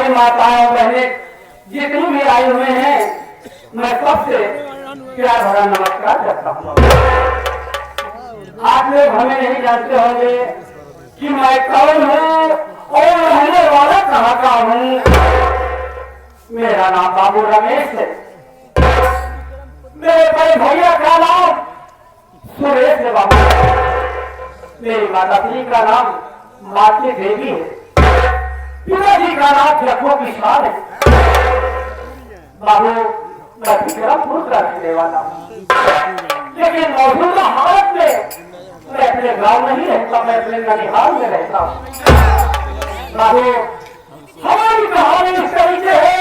हमारी माताएं बहनें जितनी भी आए हुए हैं, मैं सबसे प्यार भरा नमस्कार करता हूँ। आप लोग हमें नहीं जानते होंगे कि मैं कौन हूँ और रहने वाला कहाँ का हूँ। मेरा नाम बाबू रमेश है। मेरे बड़े भैया का नाम सुरेश है बाबू। मेरी माता जी का नाम माती देवी है। पिताजी का नाम जखो विशाल है। बाबू मैं विक्रमपुर का रहने वाला हूँ, लेकिन मौजूदा हालत में मैं अपने गांव नहीं रहता, मैं अपने ननिहाल में रहता हूँ। बाबू हमारी कहानी इस तरीके है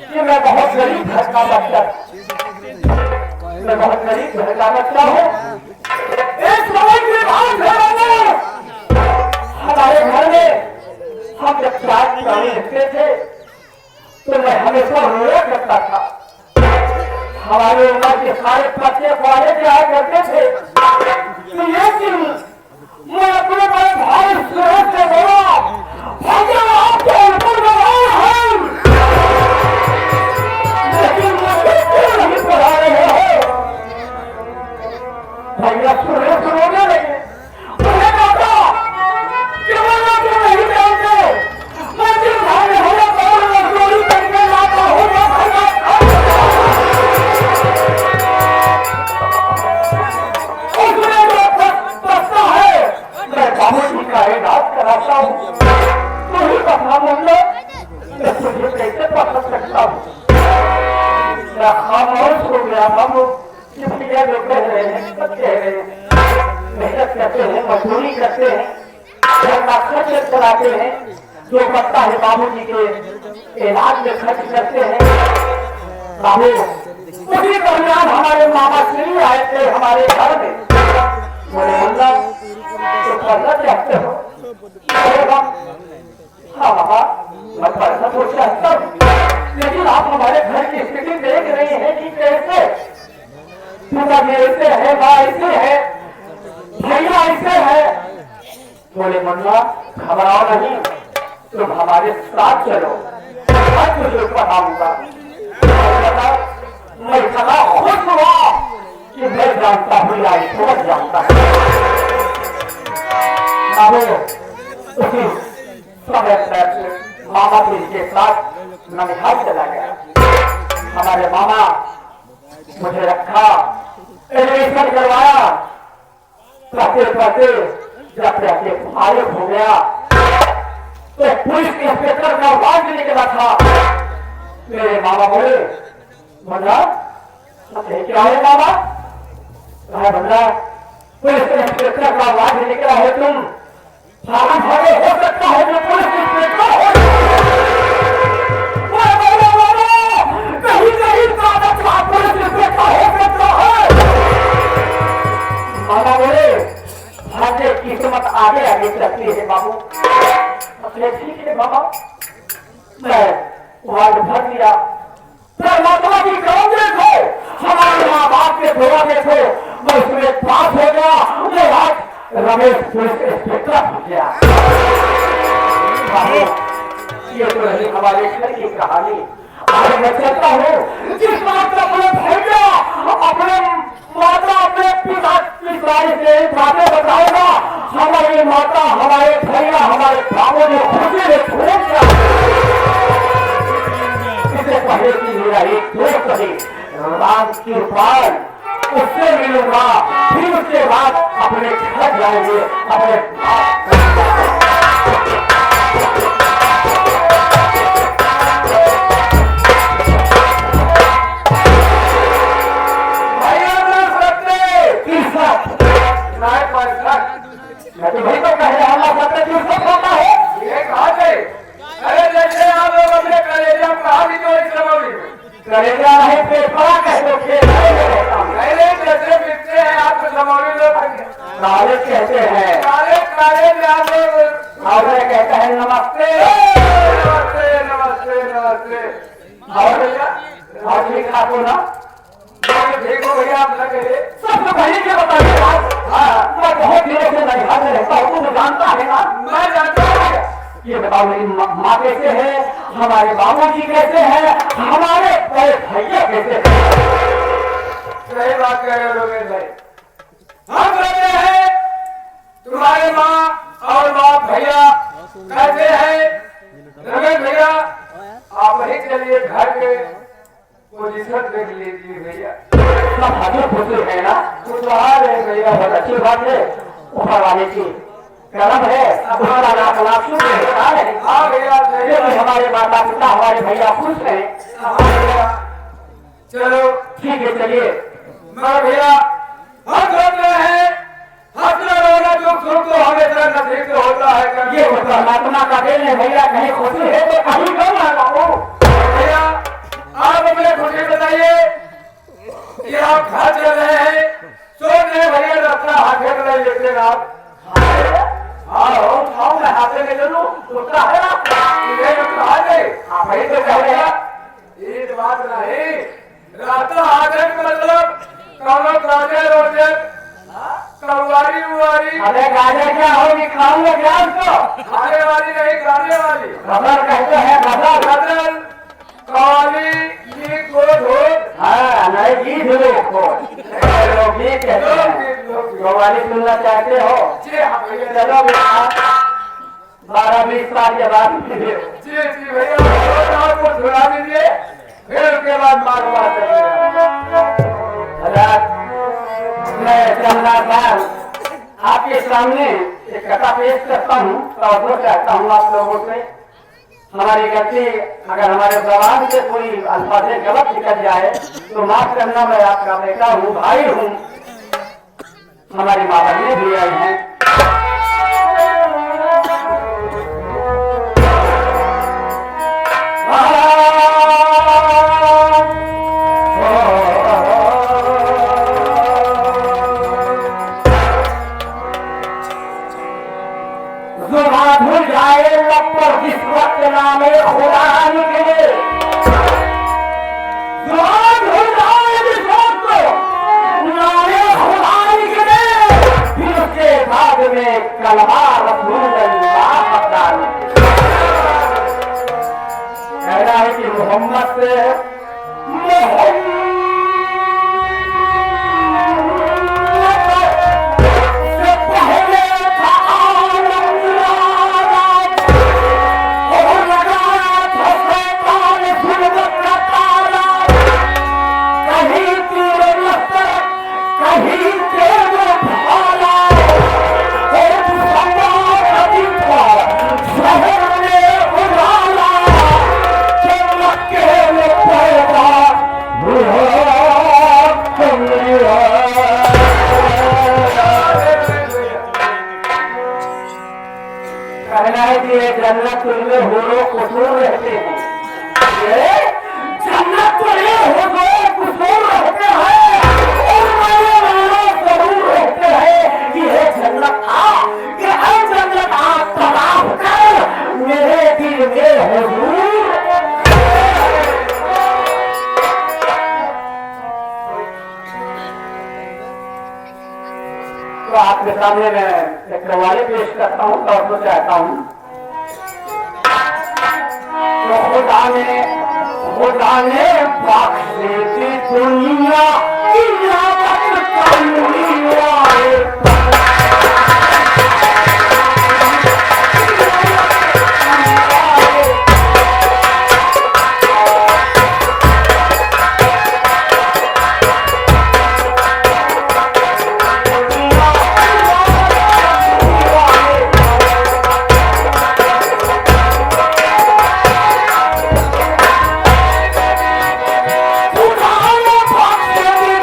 कि मैं बहुत गरीब घर का बच्चा हूँ। एक समय के बाद हमारे घर में हम जब चार प्राणी रहते थे तो मैं हमेशा रोया करता था। हमारे उम्र के सारे बच्चे कॉलेज जाया करते थे, तो लेकिन मैं अपने बड़े भाई सूरज से बोला, भैया आपके ऊपर लगाए हैं, लेकिन मुझे क्यों नहीं पढ़ा रहे हो। भैया सूरज रोने लगे। उन्हें कहा कि मैं क्यों नहीं जानते, मैं जिस भाई हमें कौन मजदूरी करके लाता हूँ उसमें जो बचता है मैं बाबू जी का इलाज कराता हूँ। तो ही बता मुझे मैं तुझे कैसे पकड़ सकता हूँ। मैं खामोश हो गया बाबू। भैया जो कह रहे हैं सब कह रहे हैं, मेहनत करते हैं, मजदूरी करते हैं, घर का खर्च चलाते हैं, जो बचता है बाबू जी के इलाज में खर्च करते हैं। बाबू उसी दरमियान हमारे मामा श्री आए थे हमारे घर में। बोले मुन्ना तो पढ़ना चाहते हो? हाँ बाबा मैं पढ़ना तो चाहता हूँ, लेकिन आप हमारे घर की स्थिति देख रहे हैं कि कैसे पिताजी ऐसे है, माँ ऐसे है, भैया ऐसे है। बोले मुन्ना घबराओ नहीं, तुम हमारे साथ चलो, मैं तुझे पढ़ाऊंगा। मैं इतना खुश हुआ कि मैं जानता हूँ या ईश्वर जानता है। बाबू उसी समय मामा जी के साथ ननिहाल चला गया। हमारे मामा मुझे रखा, एडमिशन करवाया, पढ़ते पढ़ते जब जाके फारिग हो गया तो पुलिस इंस्पेक्टर का वार्ड निकला था। मेरे मामा बोले बंदा क्या है मामा? बंदा पुलिस इंस्पेक्टर का वार्ड निकला है, तुम सारा भागे हो सकता है जो पुलिस इंस्पेक्टर हो। कहीं कहीं कागज का पुलिस इंस्पेक्टर हो सकता है। मामा बोले भाग्य किस्मत आगे आगे चलती है बाबू। अपने ठीक है बाबा, मैं वार्ड भर दिया। परमात्मा की काम देखो, हमारे माँ बाप के दुआ देखो, मैं उसमें पास हो गया। मैं आज रमेश पुलिस इंस्पेक्टर हो गया। ये तो रही हमारे घर की कहानी। आज मैं कहता हूँ जिस बात का अपने भैया अपने माता अपने पिता से बातें बताएगा, हमारी माता हमारे भैया हमारे भावों ने खुशी ने छोड़ दिया। इससे पहले की मेरा एक दोस्त है राम की पाल, उससे मिलूंगा, फिर उसके बाद अपने घर जाएंगे अपने मैं तो भाई तो कह रहा हूँ सबसे तीसरा होता है ये कहा से। अरे जैसे आप लोग अपने कलेजा कहा भी तो कलेजा है पेपरा कह दो पहले जैसे बिकते हैं आप समौली लोग काले कहते हैं, काले काले और कहते हैं नमस्ते नमस्ते नमस्ते नमस्ते। और भैया और ठीक आपको ना देखो भैया आप लगे सबसे पहले क्या बताइए। मैं बहुत दिनों से ननिहाल में रहता हूँ, तुम जानता है ना? मैं जानता हूँ ये बताओ मेरी माँ कैसे है, हमारे बाबूजी कैसे हैं, हमारे बड़े भैया कैसे हैं? सही बात कह रहे हो लोकेश भाई। हम कहते हैं तुम्हारे माँ और बाप भैया कैसे हैं? रमेश भैया आप वही चलिए घर के पोजीशन देख लीजिए भैया। सब हजर खुश है ना, कुछ आ रहे भैया, बहुत अच्छी बात है। ऊपर वाले की करम है, हमारा लाख लाख शुक्र है। हाँ भैया सही ये भी है। हमारे माता पिता हमारे भैया खुश हैं। हाँ भैया चलो ठीक है चलिए। मगर भैया हम कहते हैं हंसना रोना दुख सुख तो हमेशा नसीब तो होता है ये परमात्मा का देन है भैया, कहीं खुशी है तो कहीं गम ना हो। भैया आप अपने खुशी बताइए कि आप घर चल रहे हैं, सोच रहे भैया अपना हाथे में नहीं लेते आप। हाँ उठाओ, मैं हाथे में ले लूं, उसका है ना ये तो कहा नहीं, आप वही तो कह रहे हैं। ये बात नहीं, रास्ता हाथे में मतलब कौनो काजे रोजे कौवारी उवारी अरे गाजर क्या होगी, खाऊंगा क्या उसको? खाने वाली नहीं खाने वाली गदर कहते हैं, गदर। गदर कौवाली ये को धोत हाँ नहीं गीत हुए को लोग गीत कहते हैं। गवाली सुनना चाहते हो? जी हाँ भैया चलो बेटा 12-20 साल के बाद जी भैया आपको सुना दीजिए, फिर उसके बाद मालूम मैं चंदा साहब आपके सामने एक कथा पेश करता हूँ, तो चाहता हूँ आप लोगों से हमारी गलती अगर हमारे जबान से कोई अल्फाज़ें गलत निकल जाए तो माफ करना। मैं आपका बेटा हूँ, भाई हूँ, हमारी माँ बहनें भी आई हैं। भूल जाए लब पर जिस वक्त नामे खुदा निकले, भूल जाए जिस वक्त नामे खुदा निकले, फिर उसके बाद में कलमा रसूलुल्लाह पता कहना है कि मोहम्मद से कहना है कि ये जन्नत में होरो कुसूर रहते हैं, ये जन्नत में होरो कुसूर रहते हैं और माने वाले जरूर रहते हैं कि ये जन्नत आ तलाश कर मेरे दिल में हुजूर। तो आपके सामने मैं एक कव्वाली पेश करता हूँ, तो चाहता हूँ तो खुदा ने बख्शे की दुनिया की याद दुनिया खुदा ने बख्शे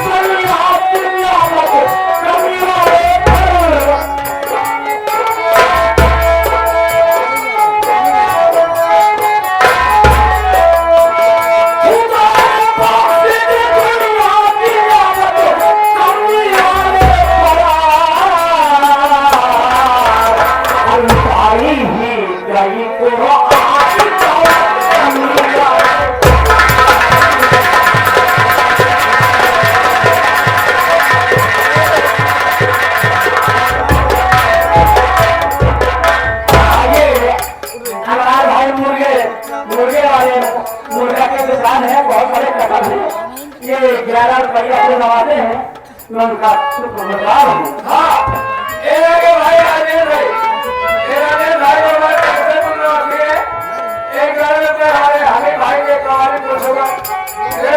मुर्गे मुर्गे वाले मुर्गा के दुकान है, बहुत बड़े कदम है। ये 11 रुपया जो नवाते हैं मैं उनका शुक्रगुजार हूँ। हाँ ये के भाई राजेश भाई, ये राजेश भाई हमारे पैसे तुम नवाते हैं। एक घर में हमें भाई के कमाल कुछ होगा। ये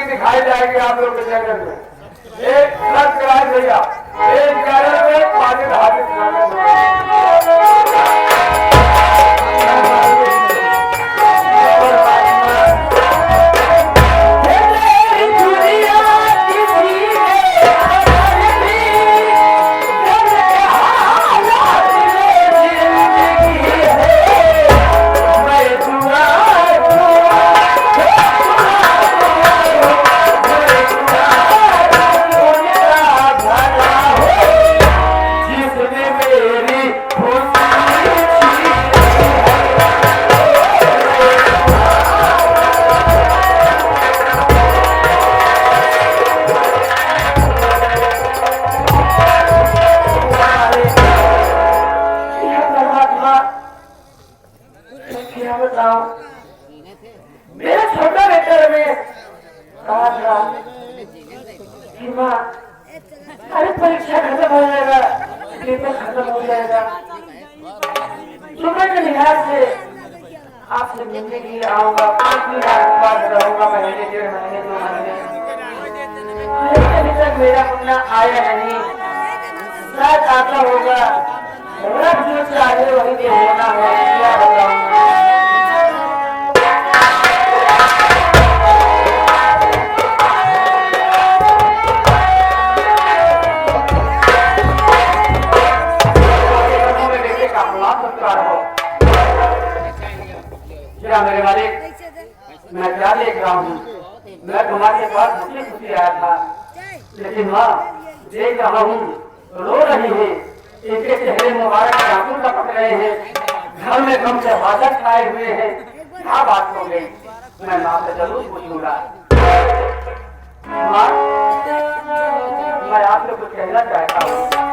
दिखाई जाएगी आप लोग के चैनल में। एक सब्सक्राइब भैया, एक चैनल में पानी जिसने मेरी कहा था कि माँ अरे परीक्षा खत्म हो जाएगा, पेपर खत्म हो जाएगा, सुबह के लिहाज से आपसे मिलने के लिए आऊंगा, 5 दिन बाद रहूंगा, महीने 1.5 महीने 2 महीने। अभी तक मेरा मुन्ना आया नहीं, शायद आता होगा, रब जो चाहे वही दे होना है, क्या बताऊंगा। क्या मेरे मालिक, मैं क्या देख रहा हूँ, मैं तुम्हारे पास खुशी खुशी आया था, लेकिन माँ देख रहा हूँ रो रही है, इनके चेहरे मुबारक आंसू टपक रहे हैं, घर में गम से बादल छाए हुए हैं, क्या बात हो गई, मैं माँ से जरूर पूछूंगा। माँ, मैं आपसे कुछ कहना चाहता हूँ।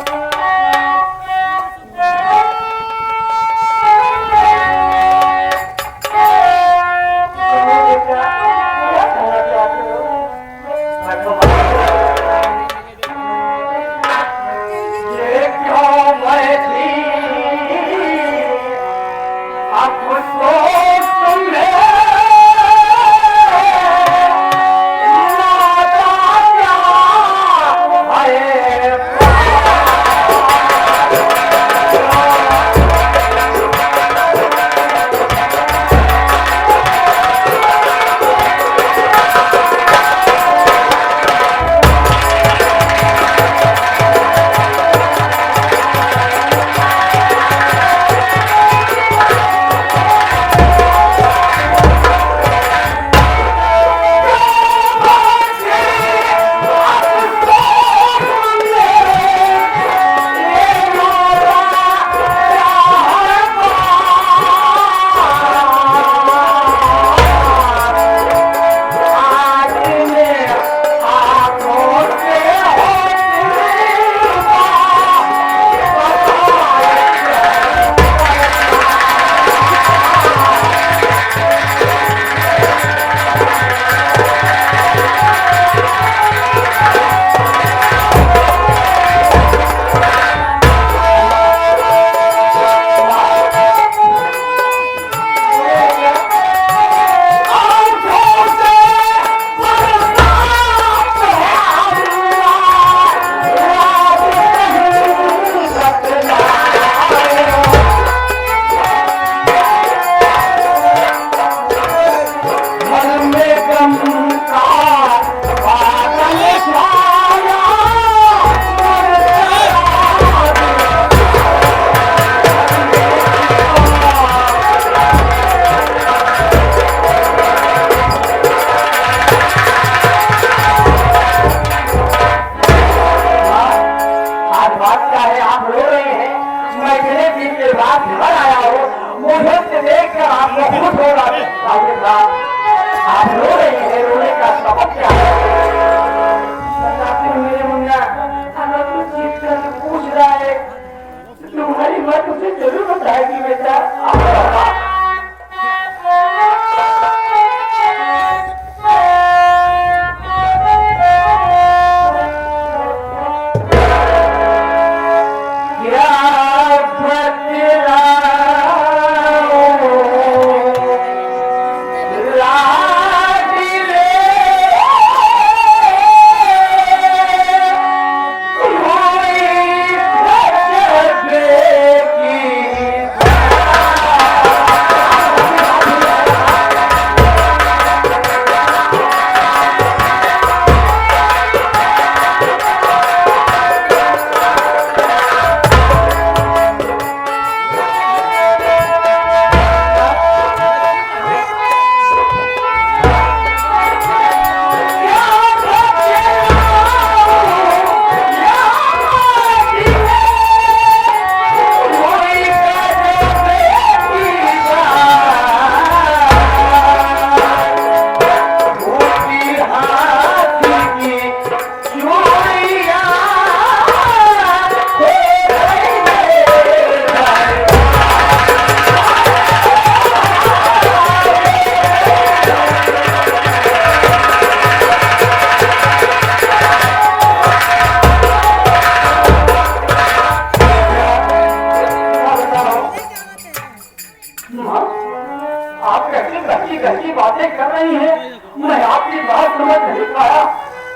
बातें कर रही हैं, मैं आपकी बात समझ नहीं पाया।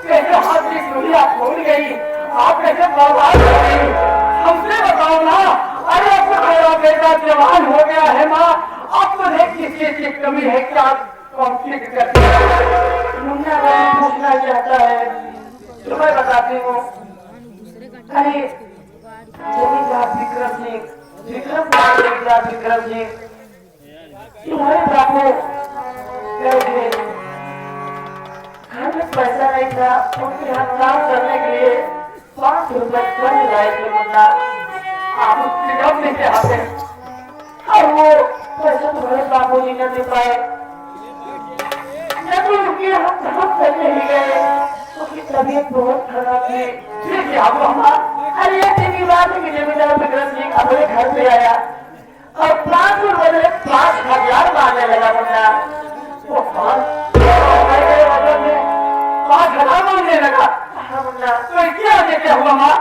कैसे हाथ की दुनिया खोल गई, आप कैसे बर्बाद हो गई, हमसे बताओ ना। अरे अब तो मेरा बेटा जवान हो गया है माँ, अब तो देख किस चीज की कमी है, क्या कॉन्फ्लिक्ट करती है। मुन्ना भाई पूछना चाहता है तो मैं बताती हूँ। अरे जमींदार विक्रम सिंह, विक्रम सिंह तुम्हारे बापू गए थे, घर में पैसा नहीं था, उनके यहाँ काम करने के लिए 5 रुपए कर्ज लाए थे मुन्ना, आप उसके गम लेके आते और वो पैसा तुम्हारे बापू जी न दे पाए। जब उनके हाथ बहुत चलने ही गए, उसकी तबीयत बहुत खराब थी। फिर क्या हुआ माँ? अरे एक दिन की बात है कि जमींदार विक्रम सिंह अपने घर पे आया और 5 रुपए 5,000 मांगने लगा मुन्ना। वो 5,000 मांगने लगा। हाँ मुन्ना, तो क्या हुआ माँ?